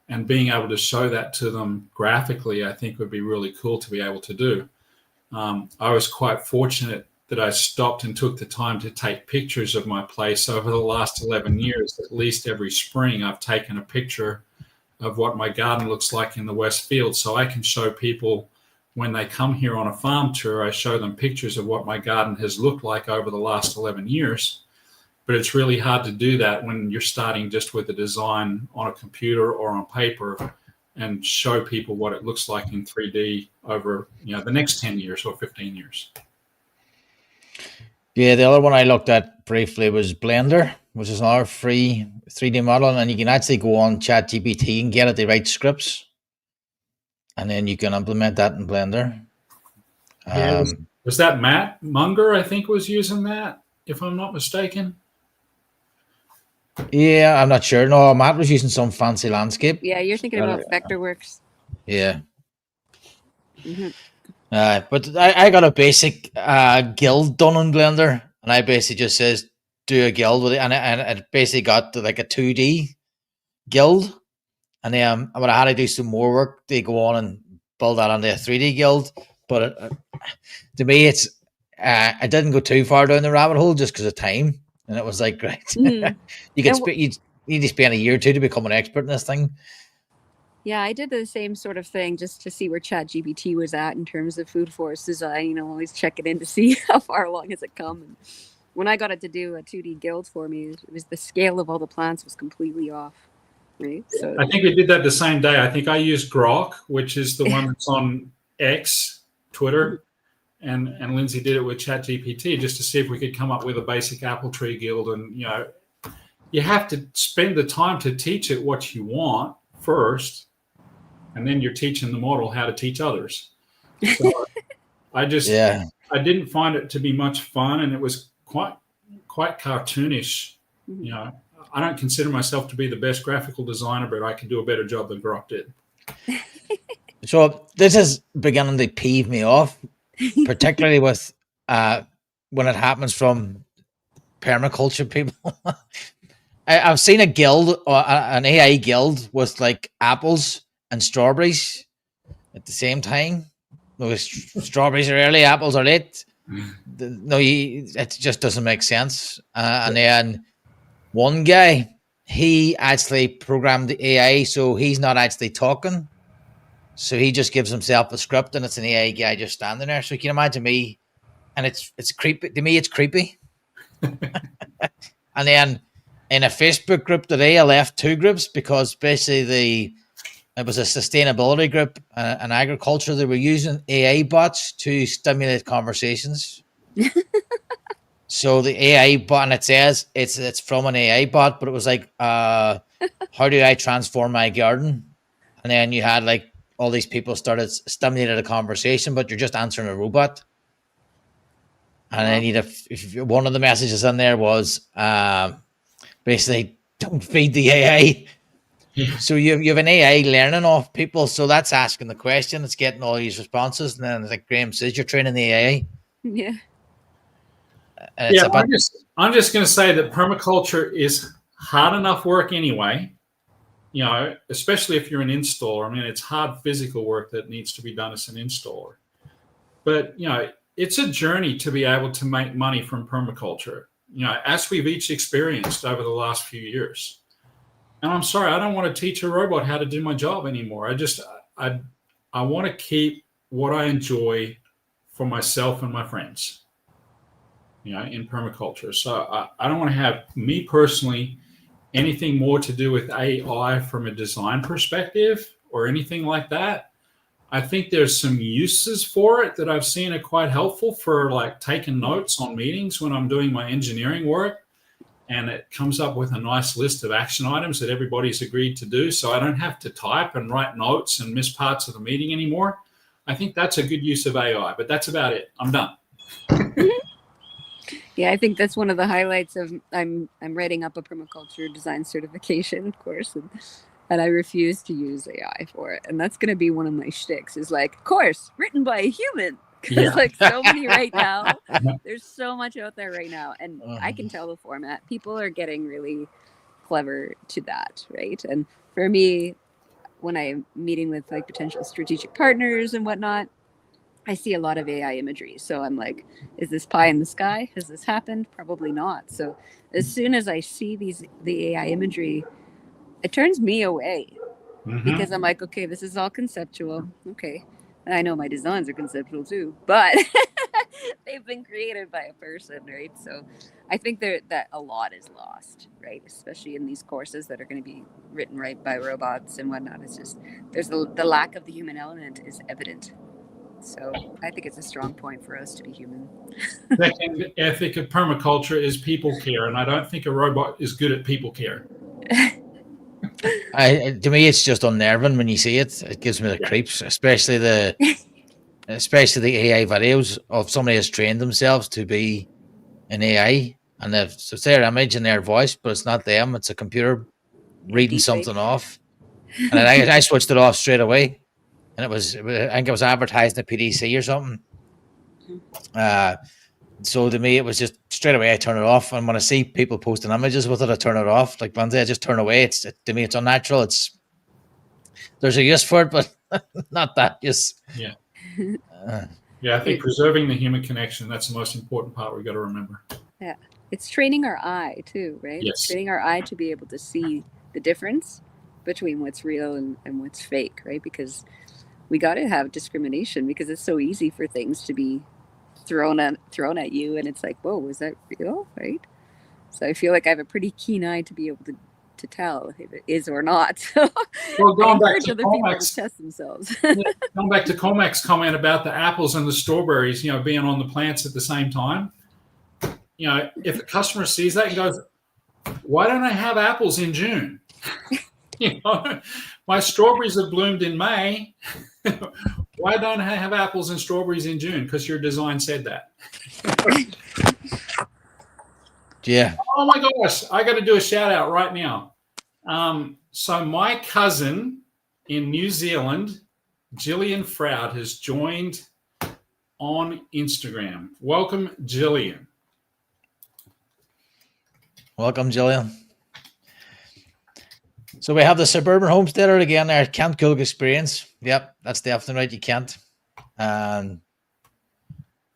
And being able to show that to them graphically, I think would be really cool to be able to do. I was quite fortunate that I stopped and took the time to take pictures of my place over the last 11 years. At least every spring, I've taken a picture of what my garden looks like in the West Field, so I can show people when they come here on a farm tour. I show them pictures of what my garden has looked like over the last 11 years. But it's really hard to do that when you're starting just with a design on a computer or on paper and show people what it looks like in 3D over the next 10 years or 15 years. Yeah, the other one I looked at briefly was Blender, which is another free 3D model, and you can actually go on ChatGPT and get it to write scripts, and then you can implement that in Blender. Was that Matt Munger, I think, was using that, if I'm not mistaken? Yeah, I'm not sure. No, Matt was using some fancy landscape. Yeah, you're thinking about Vectorworks. Yeah. Mm-hmm. But I got a basic guild done in Blender, and I basically just says do a guild with it, and it basically got like a 2D guild, and then but I had to do some more work to go on and build that onto a 3D guild. But to me, it's I didn't go too far down the rabbit hole just because of time. And it was like, great. Mm. You need to spend a year or two to become an expert in this thing. Yeah, I did the same sort of thing just to see where ChatGPT was at in terms of food forest design. Always check it in to see how far along has it come. And when I got it to do a 2D guild for me, it was the scale of all the plants was completely off. Right. So I think we did that the same day. I think I used Grok, which is the one that's on X, Twitter. And Lindsay did it with ChatGPT just to see if we could come up with a basic apple tree guild. And, you have to spend the time to teach it what you want first, and then you're teaching the model how to teach others. So I didn't find it to be much fun, and it was quite cartoonish. Mm-hmm. I don't consider myself to be the best graphical designer, but I can do a better job than Grok did. So this is beginning to peeve me off, particularly with when it happens from permaculture people. I've seen a guild, or an AI guild, with like apples and strawberries at the same time. Strawberries are early, apples are late. It just doesn't make sense. And then one guy, he actually programmed the AI so he's not actually talking. So he just gives himself a script, and it's an AI guy just standing there. So you can imagine me, and it's creepy. To me, it's creepy. And then in a Facebook group today, I left 2 groups because basically it was a sustainability group and agriculture. They were using AI bots to stimulate conversations. So the AI bot, and it says it's from an AI bot, but it was like, how do I transform my garden? And then you had like all these people started stimulating a conversation, but you're just answering a robot. And then one of the messages in there was basically, don't feed the AI. Yeah. So you have an AI learning off people, so that's asking the question, it's getting all these responses, and then like Graham says, you're training the AI. Yeah. I'm just going to say that permaculture is hard enough work anyway. Especially if you're an installer. I mean, it's hard physical work that needs to be done as an installer. But, it's a journey to be able to make money from permaculture, as we've each experienced over the last few years. And I'm sorry, I don't want to teach a robot how to do my job anymore. I want to keep what I enjoy for myself and my friends, in permaculture. So I don't want to have, me personally, anything more to do with AI from a design perspective or anything like that. I think there's some uses for it that I've seen are quite helpful for like taking notes on meetings when I'm doing my engineering work. And it comes up with a nice list of action items that everybody's agreed to do. So I don't have to type and write notes and miss parts of the meeting anymore. I think that's a good use of AI, but that's about it. I'm done. Yeah, I think that's one of the highlights of I'm writing up a permaculture design certification course, and I refuse to use AI for it. And that's going to be one of my shticks is like, course written by a human. Because like so many right now, there's so much out there right now. And I can tell the format. People are getting really clever to that, right? And for me, when I'm meeting with like potential strategic partners and whatnot, I see a lot of AI imagery. So I'm like, is this pie in the sky? Has this happened? Probably not. So as soon as I see the AI imagery, it turns me away because I'm like, okay, this is all conceptual. Okay. And I know my designs are conceptual too, but they've been created by a person, right? So I think that a lot is lost, right? Especially in these courses that are going to be written right by robots and whatnot. It's just, there's the lack of the human element is evident. So I think it's a strong point for us to be human. Second ethic of permaculture is people care, and I don't think a robot is good at people care. To me, it's just unnerving when you see it. It gives me the creeps, especially the AI videos of somebody has trained themselves to be an AI, and it's their image and their voice, but it's not them. It's a computer reading something off, and I switched it off straight away. And I think it was advertised in the PDC or something. So to me, it was just straight away I turn it off. And when I see people posting images with it, I turn it off. Like Lindsay, I just turn away. To me, it's unnatural. There's a use for it, but not that use. Yeah. I think preserving the human connection, that's the most important part we've got to remember. Yeah. It's training our eye too, right? Yes. It's training our eye to be able to see the difference between what's real and what's fake, right? Because we got to have discrimination because it's so easy for things to be thrown at you, and it's like, whoa, is that real, right? So I feel like I have a pretty keen eye to be able to tell if it is or not. Well, going back to other people to test themselves. Going back to Cormac's comment about the apples and the strawberries, being on the plants at the same time. If a customer sees that and goes, "Why don't I have apples in June?" My strawberries have bloomed in May. Why don't I have apples and strawberries in June? Because your design said that. Yeah. Oh my gosh, I got to do a shout out right now. So my cousin in New Zealand, Gillian Froud, has joined on Instagram. Welcome, Gillian. Welcome, Gillian. So we have the suburban homesteader again there. Can't cook experience. Yep, that's definitely right. You can't.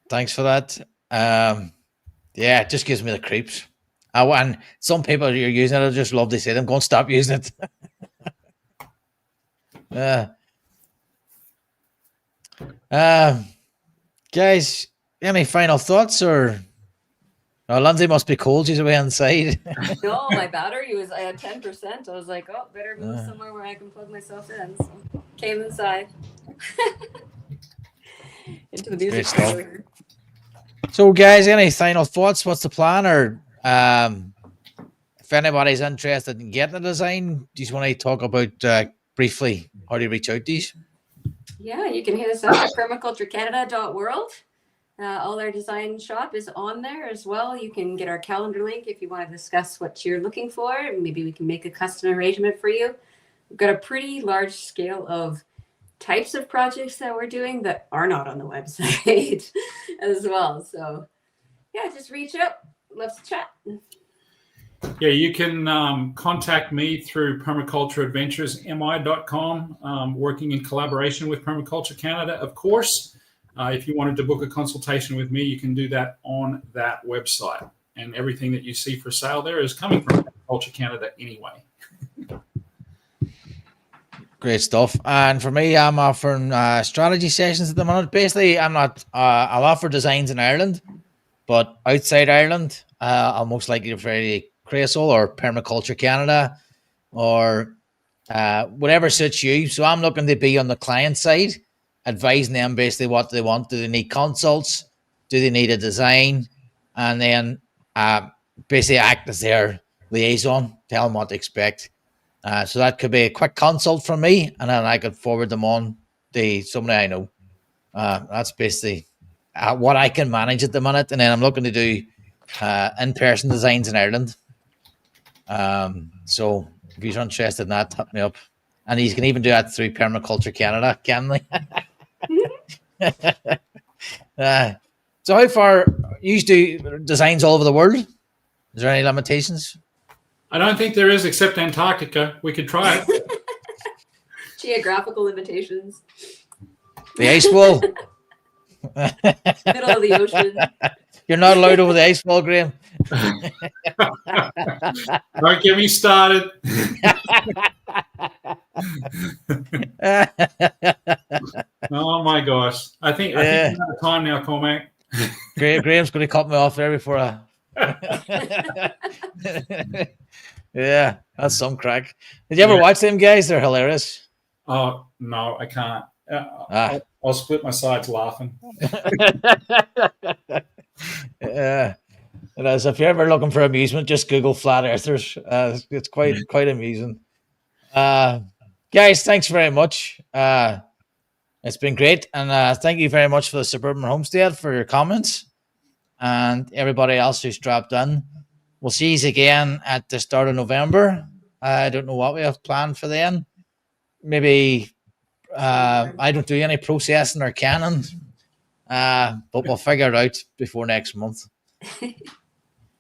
Thanks for that. It just gives me the creeps. And some people you're using it, I just love to say them. Go and stop using it. Guys, any final thoughts or? Oh, Lindsay must be cold. She's away inside. No, my battery I had 10%. I was like, oh, better move somewhere where I can plug myself in. So came inside. Into the music store. So, guys, any final thoughts? What's the plan? Or if anybody's interested in getting a design, do you want to talk about briefly how do you reach out to these? Yeah, you can hit us up at permaculturecanada.world. All our design shop is on there as well. You can get our calendar link if you want to discuss what you're looking for. Maybe we can make a custom arrangement for you. We've got a pretty large scale of types of projects that we're doing that are not on the website as well. So yeah, just reach out. Love to chat. Yeah, you can contact me through permacultureadventuresmi.com, working in collaboration with Permaculture Canada, of course. If you wanted to book a consultation with me, you can do that on that website. And everything that you see for sale there is coming from Permaculture Canada anyway. Great stuff. And for me, I'm offering strategy sessions at the moment. Basically, I'll offer designs in Ireland, but outside Ireland, I'll most likely refer to Creasol or Permaculture Canada or whatever suits you. So I'm looking to be on the client side. advising them basically what they want. Do they need consults? Do they need a design? And then basically act as their liaison, tell them what to expect. So that could be a quick consult from me, and then I could forward them on to somebody I know. That's basically what I can manage at the minute. And then I'm looking to do in-person designs in Ireland. So if you're interested in that, hit me up. And you can even do that through Permaculture Canada, can they? So how far you do designs all over the world? Is there any limitations? I don't think there is, except Antarctica. We could try it. Geographical limitations. The ice wall. Middle of the ocean. You're not allowed over the ice wall, Graham. Don't get me started. Oh my gosh. I think we're out of time now, Cormac. Graham's going to cut me off there before I... Yeah, that's some crack. Did you ever watch them guys? They're hilarious. Oh, no, I can't. I'll split my sides laughing. Yeah. So if you're ever looking for amusement, just Google flat earthers. It's quite amusing. Guys, thanks very much. It's been great. And thank you very much for the Suburban Homestead for your comments. And everybody else who's dropped in. We'll see you again at the start of November. I don't know what we have planned for then. Maybe I don't do any processing or canning. But we'll figure it out before next month.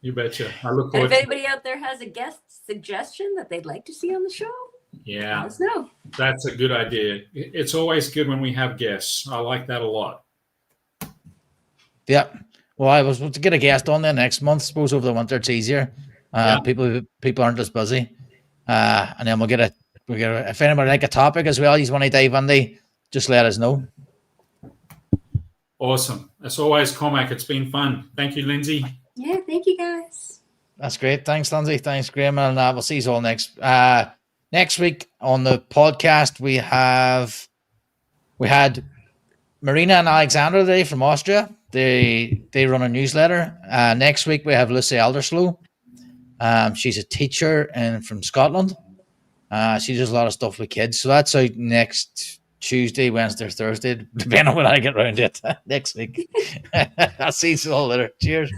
You betcha. I look And forward. if anybody out there has a guest suggestion that they'd like to see on the show, Yeah, let us know. that's a good idea. It's always good when we have guests. I like that a lot. Yeah. Well, I was to get a guest on there next month. Suppose over the winter it's easier. People aren't as busy. And then we'll get a if anybody like a topic as well, you want to dive into, just let us know. Awesome. As always, Cormac, it's been fun. Thank you, Lindsay. Yeah, thank you guys. That's great. Thanks, Lindsay. Thanks, Graham. And we'll see you all next week on the podcast. We had Marina and Alexander today from Austria. They run a newsletter. Next week we have Lucy Elderslow. She's a teacher from Scotland. She does a lot of stuff with kids. So that's out next Tuesday, Wednesday, or Thursday, depending on when I get around to it next week. I'll see you all later. Cheers.